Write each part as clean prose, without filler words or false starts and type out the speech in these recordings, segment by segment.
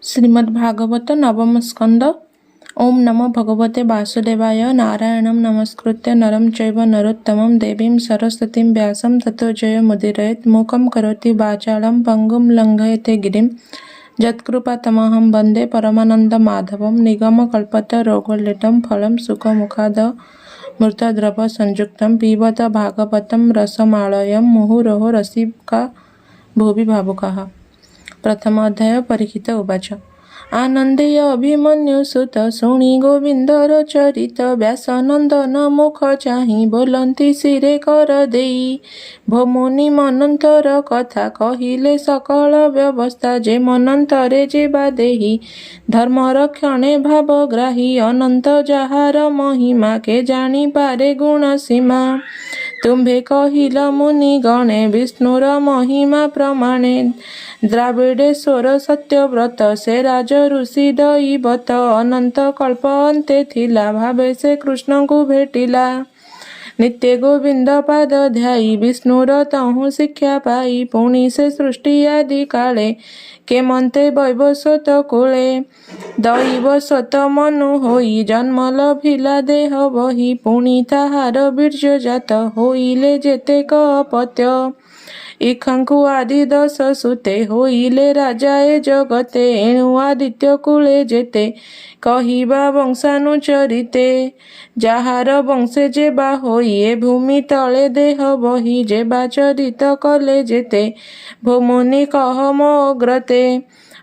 श्रीमद्भागवत नवम स्कंद। ओम नमो भगवते वासुदेवाय। नारायणं नमस्कृत्य नरं चैव नरोत्तमं देवीं सरस्वतीं व्यासं ततो जयमुदीरयेत्। मूकं करोति वाचालं पङ्गुं लङ्घयते गिरिं यत्कृपातमहं वन्दे परमानन्दमाधवं। निगमकल्पतरोगोल्लितं फलं सुखमुखाद मृतद्रव संयुक्तं पिबत भागवतं रसमालयं मुहुरहो रसिका भुवि भावुकाः। प्रथम अध्याय। परीक्षित उवाच। आनंदेय अभिमन्यु सुत शुणी गोविंदर चरित व्यासनंदन मुख चाहि बोलंती सिरे कर देई। भो मुनि मनंतर कथा कहिले सकल व्यवस्था जे मनंतरे जेबा देही धर्म रक्षणे भावग्राही अनंत जाहार महिमा के जानी पारे गुण सीमा। तुम्भे कहिल मुनि गणे विष्णुर महिमा प्रमाणे द्राविडेश्वर सत्यव्रत से राज ऋषि दैवत अनंत कल्प अंते थिला भावे से कृष्ण को भेटिला। नित्य गोविंद पाद ध्याई विष्णुर तहु शिक्षा पाई पुणी से सृष्टि आदि काले के मंते वैवस्वत कूले दैव स्वत मनु होई जन्म लभिला देह बही पुणी ताहार बीर्ज जात होइले जेते कपत्य इखंकु आदि दश सुते होइले राजाए जगते एणु आदित्य कूले जेते कहिबा वंशानुचरिते जाहार वंशे जेबा होइए भूमि तले देह बही जेबा चरित कले जेते भूमुनि कह मो अग्रते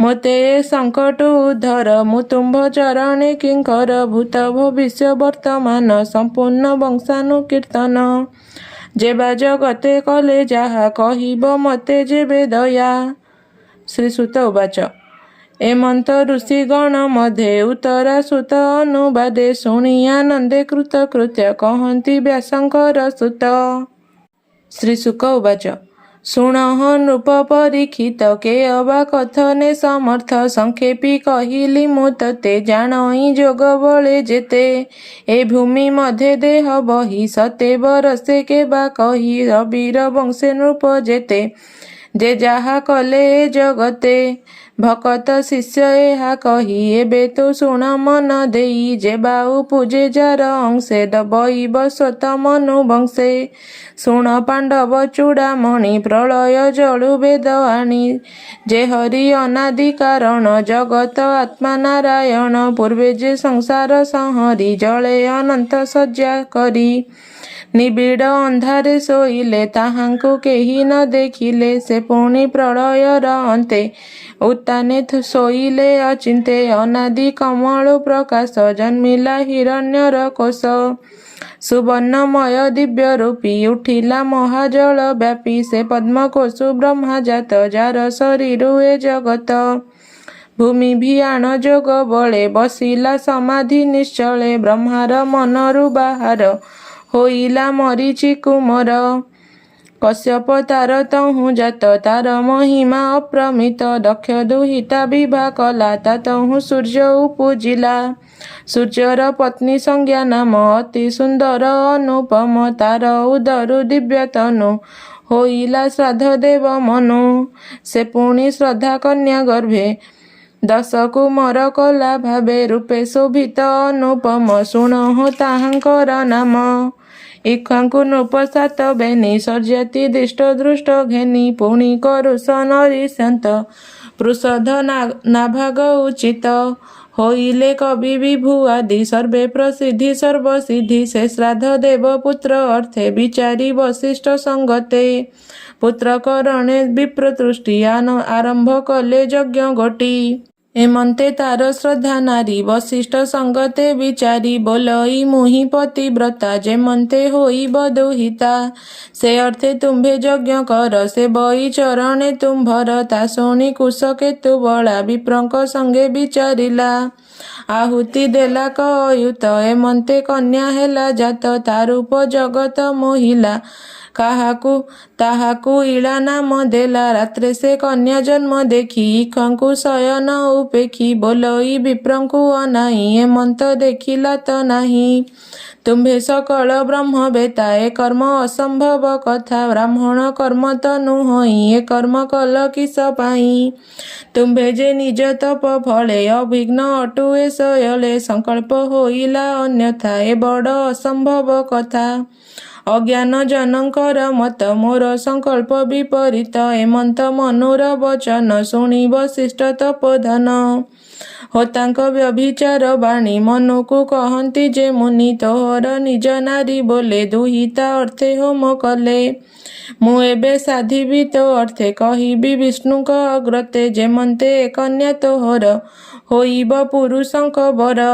मते संकट उद्धर मुतुंभ चरणे किंकर भूत भविष्य वर्तमान संपूर्ण वंशानुकीर्तन जेबा जगते कले जाहा कहिब मते जेबे दया। श्रीसुत उवाच। एमंत ऋषिगण मध्ये उत्तरा सुत अनुवादे शुणी आनंदे कृतकृत्य कहन्ति व्यासंकर सुत। श्रीशुक उवाच। शुणः नृप परीक्षित के अबा कथने समर्थ संक्षेपी कहिली मु तते जानई जोग बळे जेते ए भूमि मध्ये देह बही सते बरसे के बा कही रबीर वंशे नृप जेते जे जाहा कले ए जगते भकत शिष्य एहा कही एबे तो शुण मन देई जे बाऊ पूजे जार अंशे दबईब स्वत मनु वंशे शुण पांडव चूड़ामणि प्रलय जलु वेद आणी जे हरि अनादि कारण जगत आत्मा नारायण पूर्वे जे संसार संहरी जले अनंत सज्जा करी निबिड़ अंधारे शोइले ताहांकु केही न देखिले से पुणी प्रलयर अंते उत्ताने शोइले अचिंते अनादि कमल प्रकाश जन्मिला हिरण्यर कोश सुवर्णमय दिव्य रूपी उठिला महाजल व्यापी से पद्मकोशु ब्रह्मा जात जार शरीरु ए जगत भूमि भियाण जोग बळे बसिला समाधि निश्चले ब्रह्मार मनरु बाहार होइला मरीचि कुमर कश्यप तार तहु जात तार महिमा अप्रमित दक्ष दुहिता विभा कला तहु सूर्य उपजिला सूर्यर पत्नी संज्ञा नाम अति सुंदर अनुपम तार उदरु दिव्य तनु होइला श्राद्ध देव मनु से पुणी श्रद्धा कन्या गर्भे दश कुमर कला भावे रूपे शोभित अनुपम शुणः ताहांकर नाम इक्ष्वाकु नृप सात बेनी सर्जति दिष्ट दृष्ट घेनी पुणी करुष नरिष्यंत पृषध नाभाग उचित होइले कवि विभु आदि सर्वे प्रसिद्धि सर्वसिद्धि से श्राद्ध देव पुत्र अर्थे विचारी वशिष्ठ संगते पुत्र करणे विप्रतृष्टि आरंभ कले यज्ञ गोटी एमंते तार श्रद्धा नारी वशिष्ठ संगते विचारी बोलई मुहि पतिव्रता जेमंते होई बदुहिता से अर्थे तुम्भे यज्ञ कर से बई चरणे तुम्भर ता शुणी कुश केतु बळा विप्रंक संगे विचारिला आहुति देला कयुत एमंते कन्या हेला जात तारूप जगत मोहिला କାହାକୁ ତାହାକୁ ଇଳା ନାମ ଦେଲା। ରାତ୍ରେ ସେ କନ୍ୟା ଜନ୍ମ ଦେଖି ଇକ୍ଷଙ୍କୁ ଶୟନ ଉପେକ୍ଷି ବୋଲଇ ବିପ୍ରଙ୍କୁ ଅନାଇ ଏମନ୍ତ ଦେଖିଲା ତ ନାହିଁ। ତୁମ୍ଭେ ସକଳ ବ୍ରହ୍ମବେତା ଏ କର୍ମ ଅସମ୍ଭବ କଥା। ବ୍ରାହ୍ମଣ କର୍ମ ତ ନୁହଁ ଏ କର୍ମ କଲ କିସ ପାଇଁ। ତୁମ୍ଭେ ଯେ ନିଜ ତପ ଫଳେ ଅଭିଘ୍ନ ଅଟୁ ଏ ଶୟଳେ। ସଂକଳ୍ପ ହୋଇଲା ଅନ୍ୟଥା ଏ ବଡ଼ ଅସମ୍ଭବ କଥା। ଅଜ୍ଞାନ ଜନଙ୍କର ମତ ମୋର ସଂକଳ୍ପ ବିପରୀତ। ଏମନ୍ତ ମନୁର ବଚନ ଶୁଣି ବଶିଷ୍ଠ ତପୋଧନ। ହୋତାଙ୍କ ବ୍ୟଭିଚାର ବାଣୀ ମନୁକୁ କହନ୍ତି ଯେ ମୁନି ତୋହର ନିଜ ନାରୀ ବୋଲେ ଦୁହିତା ଅର୍ଥେ ହୋମ କଲେ। ମୁଁ ଏବେ ସାଧିବି ତୋ ଅର୍ଥେ କହିବି ବିଷ୍ଣୁଙ୍କ ଅଗ୍ରତେ। ଯେମନ୍ତେ ଏ କନ୍ୟା ତୋହର ହୋଇବ ପୁରୁଷଙ୍କ ବର।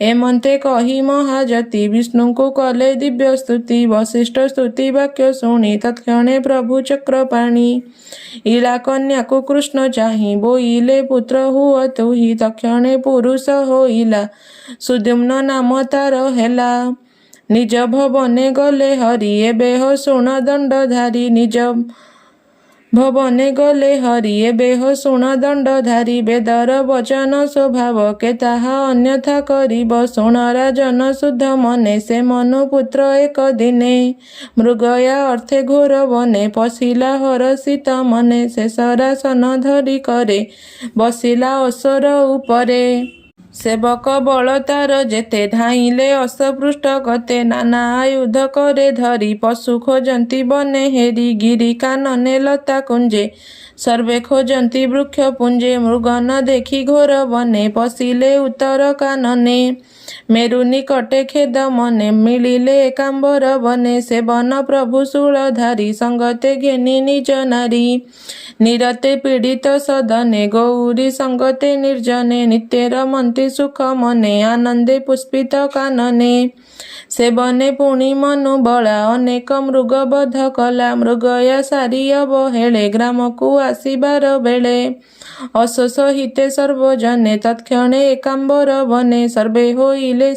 ଏମନ୍ତେ କହି ମହାଯତି ବିଷ୍ଣୁଙ୍କୁ କଲେ ଦିବ୍ୟ ସ୍ତୁତି। ବଶିଷ୍ଠ ସ୍ତୁତି ବାକ୍ୟ ଶୁଣି ତତ୍କ୍ଷଣେ ପ୍ରଭୁ ଚକ୍ରପାଣି। ଇଳା କନ୍ୟାକୁ କୃଷ୍ଣ ଚାହିଁ ବୋଇଲେ ପୁତ୍ର ହୁଅ ତୁହି। ତକ୍ଷଣେ ପୁରୁଷ ହୋଇଲା ସୁଦ୍ୟୁମ୍ନ ନାମ ତାର ହେଲା। ନିଜ ଭବନେ ଗଲେ ହରି ଏବେ ହୋ ଶୁଣ ଦଣ୍ଡଧାରୀ। ନିଜ ଭବନେ ଗଲେ ହରି ଏବେ ହୋ ଶୁଣ ଦଣ୍ଡଧାରୀ। ବେଦର ବଚନ ସ୍ୱଭାବ କେ ତାହା ଅନ୍ୟଥା କରିବ। ଶୁଣ ରାଜନ ଶୁଦ୍ଧ ମନେ ସେ ମନୁ ପୁତ୍ର ଏକ ଦିନେ। ମୃଗୟା ଅର୍ଥେ ଘୋର ବନେ ପଶିଲା ହରଷିତ ମନେ। ଶେଷରାସନ ଧରି କରେ ବସିଲା ଅଶ୍ୱର ଉପରେ। ସେବକ ବଳ ତାର ଯେତେ ଧାଇଁଲେ ଅଶ୍ୱପୃଷ୍ଠ ଗତେ। ନାନା ଆୟୁଧ କରେ ଧରି ପଶୁ ଖୋଜନ୍ତି ବନେ ହେରି। ଗିରି କାନନେ ଲତା କୁଞ୍ଜେ ସର୍ବେ ଖୋଜନ୍ତି ବୃକ୍ଷ ପୁଞ୍ଜେ। ମୃଗ ନ ଦେଖି ଘୋର ବନେ ପଶିଲେ ଉତ୍ତର କାନନେ। ମେରୁ ନିକଟେ ଖେଦ ମନେ ମିଳିଲେ ଏକାମ୍ବର ବନେ। ସେ ବନ ପ୍ରଭୁ ଶୂଳଧାରୀ ସଙ୍ଗତେ ଘେନି ନିଜ ନାରୀ। ନିରତେ ପୀଡ଼ିତ ସଦନେ ଗୌରୀ ସଙ୍ଗତେ ନିର୍ଜନେ। ନିତ୍ୟ ରମନ୍ତି ସୁଖ ମନେ ଆନନ୍ଦେ ପୁଷ୍ପିତ କାନନେ। ସେ ବନେ ପୁଣି ମନୁ ବଳା ଅନେକ ମୃଗ ବଧ କଲା। ମୃଗୟା ସାରି ଅବହେଳେ ଗ୍ରାମକୁ ଆସିବାର ବେଳେ। ଅଶ୍ୱ ସହିତେ ସର୍ବଜନେ ତତ୍କ୍ଷଣେ ଏକାମ୍ବର ବନେ। ସର୍ବେ ହୋଇଲେ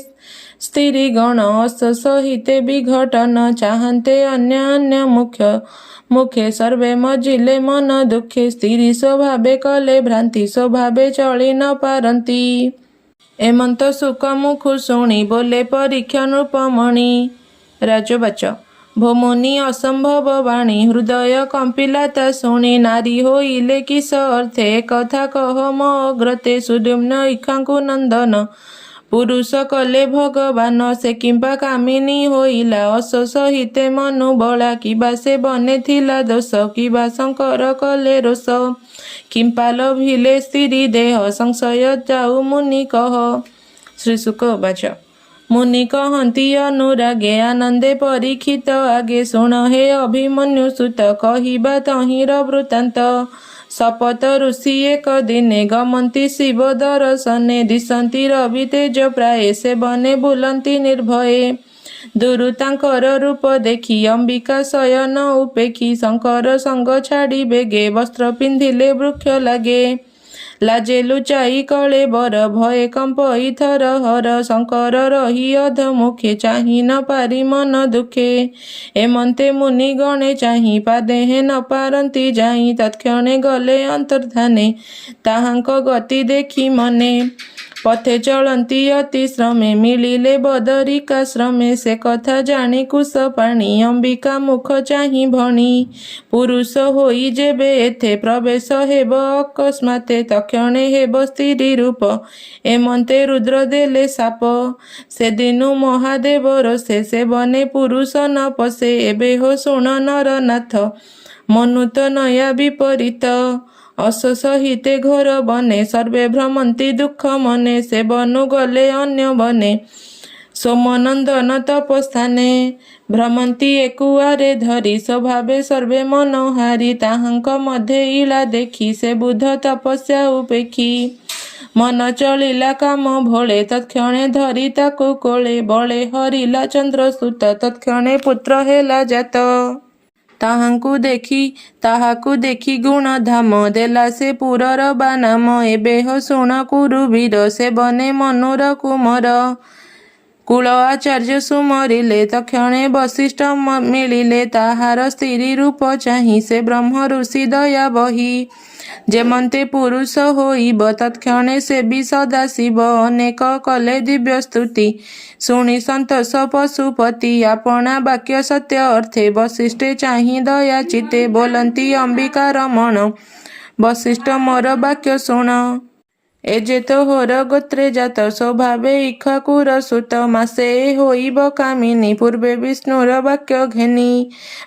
ସ୍ତ୍ରୀ ଗଣ ଅଶ୍ୱ ସହିତେ ବିଘଟନ। ଚାହାନ୍ତେ ଅନ୍ୟ ଅନ୍ୟ ମୁଖେ ସର୍ବେ ମଜିଲେ ମନ ଦୁଃଖେ। ସ୍ତ୍ରୀ ସ୍ୱଭାବେ କଲେ ଭ୍ରାନ୍ତି ସ୍ୱଭାବେ ଚଳି ନ ପାରନ୍ତି। ଏମନ୍ତ ଶୁକ ମୁଖୁ ଶୁଣି ବୋଲେ ପରୀକ୍ଷ ନୃପମଣି। ରାଜବାଚ ଭୋମୁନି ଅସମ୍ଭବ ବାଣୀ ହୃଦୟ କମ୍ପିଲା ତା ଶୁଣି। ନାରୀ ହୋଇଲେ କିସ ଅର୍ଥେ ଏକଥା କହ ମୋ ଅଗ୍ରତେ। ସୁଦ୍ୟୁମ୍ନ ଇକ୍ଷାଙ୍କୁ ନନ୍ଦନ ପୁରୁଷ କଲେ ଭଗବାନ। ସେ କିମ୍ବା କାମିନୀ ହୋଇଲା ଅଶ୍ୱ ସହିତେ ମନୁ ବଳା। କିବା ସେ ବନେ ଥିଲା ଦୋଷ କିବା ଶଙ୍କର କଲେ ରୋଷ। କିମ୍ପା ଲୋଭିଲେ ସ୍ତ୍ରୀ ଦେହ ସଂଶୟ ଯାଉ ମୁନି କହ। ଶ୍ରୀଶୁକ ବାଚ ମୁନି କହନ୍ତି ଅନୁରାଗେ ଆନନ୍ଦେ ପରୀକ୍ଷିତ ଆଗେ। ଶୁଣ ହେ ଅଭିମନ୍ୟୁ ସୁତ କହିବା ତହିଁର ବୃତ୍ତାନ୍ତ। ଶପଥ ଋଷି ଏକ ଦିନେ ଗମନ୍ତି ଶିବ ଦରଶନେ। ଦିଶନ୍ତି ରବି ତେଜ ପ୍ରାୟେ ସେ ବନେ ବୁଲନ୍ତି ନିର୍ଭୟେ। ଦୁରୁ ତାଙ୍କର ରୂପ ଦେଖି ଅମ୍ବିକା ଶୟନ ଉପେକ୍ଷି। ଶଙ୍କର ସଙ୍ଗ ଛାଡ଼ି ବେଗେ ବସ୍ତ୍ର ପିନ୍ଧିଲେ ବୃକ୍ଷ ଲାଗେ। ଲାଜେ ଲୁଚାଇ କଳେ ବର ଭୟେ କମ୍ପଇ ଥର ହର। ଶଙ୍କର ରହି ଅଧମୁଖେ ଚାହିଁ ନ ପାରି ମନ ଦୁଃଖେ। ଏମନ୍ତେ ମୁନି ଗଣେ ଚାହିଁ ପାଦେହେ ନ ପାରନ୍ତି ଯାଇ। ତତ୍କ୍ଷଣେ ଗଲେ ଅନ୍ତର୍ଧାନେ ତାହାଙ୍କ ଗତି ଦେଖି ମନେ। ପଥେ ଚଳନ୍ତି ଅତି ଶ୍ରମେ ମିଳିଲେ ବଦରିକାଶ୍ରମେ। ସେ କଥା ଜାଣି କୁଶ ପାଣି ଅମ୍ବିକା ମୁଖ ଚାହିଁ ଭଣି। ପୁରୁଷ ହୋଇ ଯେବେ ଏଥେ ପ୍ରବେଶ ହେବ ଅକସ୍ମାତେ। ତକ୍ଷଣେ ହେବ ସ୍ତ୍ରୀ ରୂପ ଏମନ୍ତେ ରୁଦ୍ର ଦେଲେ ଶାପ। ସେଦିନୁ ମହାଦେବ ରୋଷେ ସେ ବନେ ପୁରୁଷ ନ ପଶେ। ଏବେ ହୋ ଶୁଣ ନରନାଥ ମନୁ ତ ନୟା ବିପରୀତ। ଅଶ୍ୱ ସହିତେ ଘୋର ବନେ ସର୍ବେ ଭ୍ରମନ୍ତି ଦୁଃଖ ମନେ। ସେ ବନୁ ଗଲେ ଅନ୍ୟ ବନେ ସୋମନନ୍ଦନ ତପସ୍ଥାନେ। ଭ୍ରମନ୍ତି ଏକୁଆରେ ଧରି ସ୍ୱଭାବେ ସର୍ବେ ମନହାରି। ତାହାଙ୍କ ମଧ୍ୟେ ଇଳା ଦେଖି ସେ ବୁଧ ତପସ୍ୟା ଉପେକ୍ଷି। ମନ ଚଳିଲା କାମ ଭୋଳେ ତତ୍କ୍ଷଣେ ଧରି ତାକୁ କୋଳେ। ବଳେ ହରିଲା ଚନ୍ଦ୍ରସୁତ ତତ୍କ୍ଷଣେ ପୁତ୍ର ହେଲା ଜାତ। ତାହାକୁ ଦେଖି ଗୁଣ ଧାମ ଦେଲା ସେ ପୁରର ବା ନାମ। ଏବେ ହୋ ଶୁଣ କୁରୁ ବୀର ସେ ବନେ ମନୁର କୁମର। କୂଳ ଆଚାର୍ଯ୍ୟ ସୁମରିଲେ ତକ୍ଷଣେ ବଶିଷ୍ଠ ମିଳିଲେ ତାହାର ସ୍ତ୍ରୀ ରୂପ ଚାହିଁ ସେ ବ୍ରହ୍ମ ଋଷି ଦୟା ବହି ଯେମନ୍ତେ ପୁରୁଷ ହୋଇବ ତତ୍କ୍ଷଣେ ସେ ବି ସଦାଶିବ ଅନେକ କଲେ ଦିବ୍ୟ ସ୍ତୁତି ଶୁଣି ସନ୍ତୋଷ ପଶୁପତି ଆପଣା ବାକ୍ୟ ସତ୍ୟ ଅର୍ଥେ ବଶିଷ୍ଠେ ଚାହିଁ ଦୟା ଚିତେ ବୋଲନ୍ତି ଅମ୍ବିକା ରମଣ ବଶିଷ୍ଠ ମୋର ବାକ୍ୟ ଶୁଣ ଏ ଯେ ତୋହର ଗୋତ୍ରେ ଜାତ ସ୍ୱଭାବେ ଇକ୍ଷ୍ୱାକୁର ସୁତ ମାସେ ହୋଇବ କାମିନୀ ପୂର୍ବେ ବିଷ୍ଣୁର ବାକ୍ୟ ଘେନି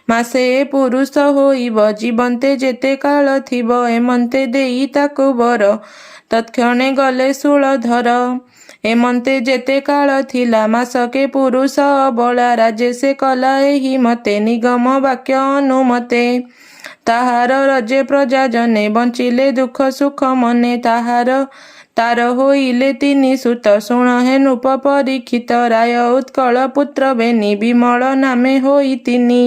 ମାସେ ପୁରୁଷ ହୋଇବ ଜୀବନ୍ତେ ଯେତେ କାଳ ଥିବ ଏମନ୍ତେ ଦେଇ ତାକୁ ବର ତତ୍କ୍ଷଣେ ଗଲେ ଶୂଳଧର ଏମନ୍ତେ ଯେତେ କାଳ ଥିଲା ମାସକେ ପୁରୁଷ ଅବଳା ରାଜେ ସେ କଲା ଏହି ମତେ ନିଗମ ବାକ୍ୟ ଅନୁମତେ ତାହାର ରଜେ ପ୍ରଜା ଜନେ ବଞ୍ଚିଲେ ଦୁଃଖ ସୁଖ ମନେ ତାର ହୋଇଲେ ତିନି ସୁତ ଶୁଣ ହେ ନୃପ ପରୀକ୍ଷିତ ରାୟ ଉତ୍କଳ ପୁତ୍ର ବେନି ବିମଳ ନାମେ ହୋଇ ତିନି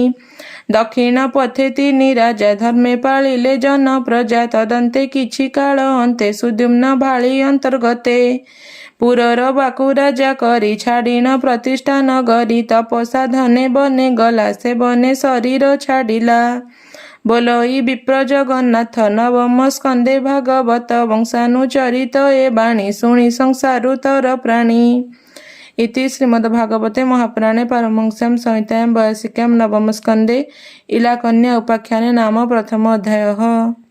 ଦକ୍ଷିଣ ପଥେ ତିନି ରାଜା ଧର୍ମେ ପାଳିଲେ ଜନ ପ୍ରଜା ତଦନ୍ତେ କିଛି କାଳ ଅନ୍ତେ ସୁଦ୍ୟୁମ୍ନ ଭାଳି ଅନ୍ତର୍ଗତେ ପୁରର ବାକୁ ରାଜା କରି ଛାଡ଼ିଣ ପ୍ରତିଷ୍ଠାନ ଗରି ତପସାଧନେ ବନେ ଗଲା ସେ ବନେ ଶରୀର ଛାଡ଼ିଲା ବୋଲଇ ବିପ୍ର ଜଗନ୍ନାଥ ନବମ ସ୍କନ୍ଧେ ଭାଗବତ ବଂଶାନୁଚରିତ ଏ ବାଣୀ ଶୁଣି ସଂସାରୁ ତର ପ୍ରାଣୀ ଇତି ଶ୍ରୀମଦ୍ଭାଗବତେ ମହାପୁରାଣେ ପାରମହଂସ୍ୟାଂ ସଂହିତାୟାଂ ବୟସିକାୟାଂ ନବମ ସ୍କନ୍ଧେ ଇଳାକନ୍ୟା ଉପାଖ୍ୟାନେ ନାମ ପ୍ରଥମ ଅଧ୍ୟାୟः।